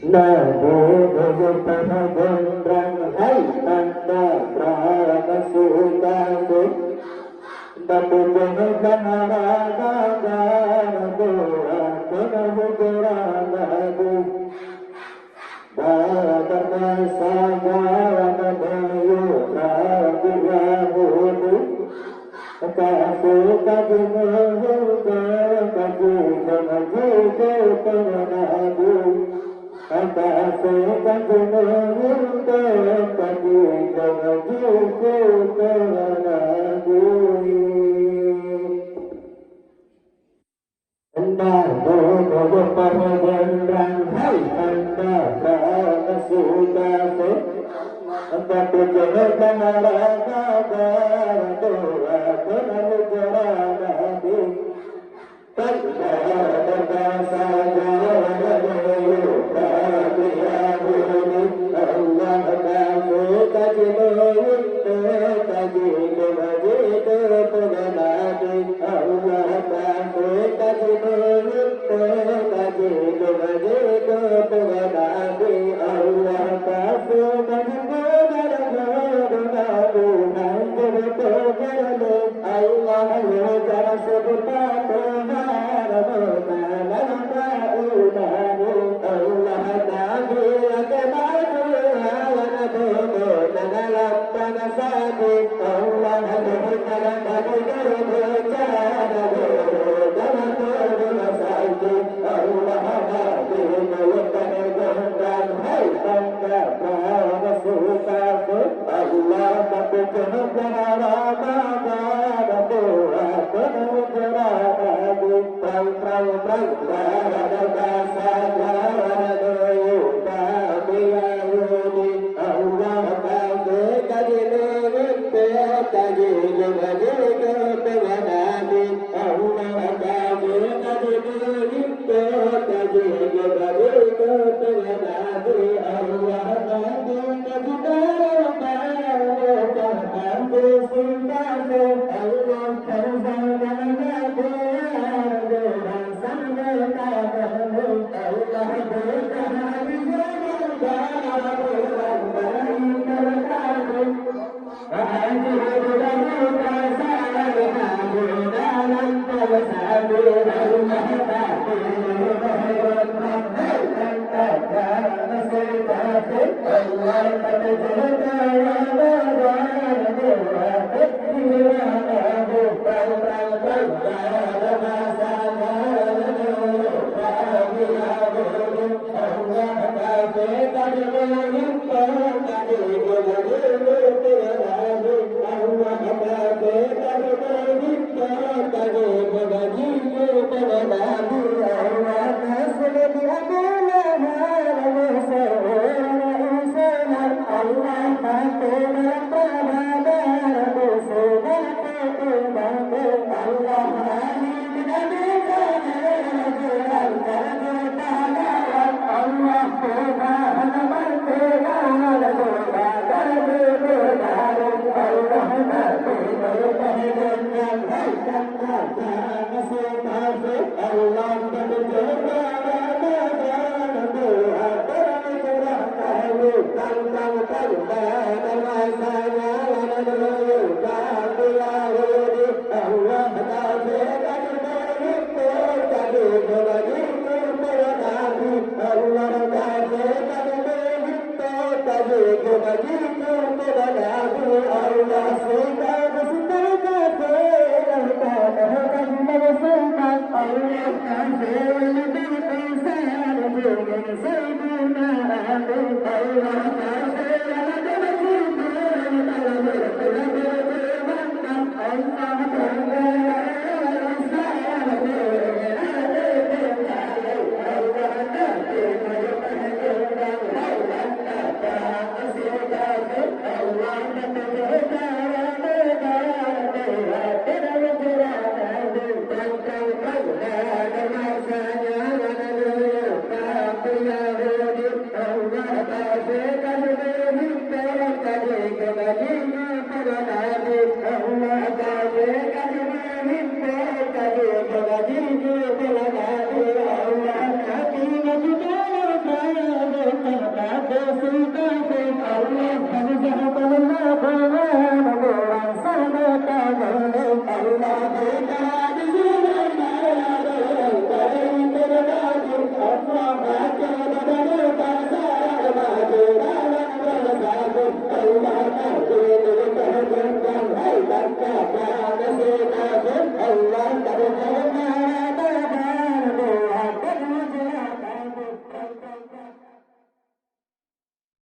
Namo Panagondrang Hai Tanda Prana Sukase Bapu Ganaraga Garagoa Kanamugaragu Bharata Sagara Bayu Ragu Kasu Kajumu Kaju Kaju Kaju Akaso Kajumu Kaju Kaju Anda Bobo Paragondrang Hai Anda Prana Sukase Anda Pujono Kanaraga Garagoa Kanamugaragu Tanda Sagara Allah Kamu Kajimu Kajimu Kajimu Penanabi Allah Kamu Kajimu Kajimu Kajimu Penanabi Allah Kamu Kajimu Allah Jangan sebut Allah,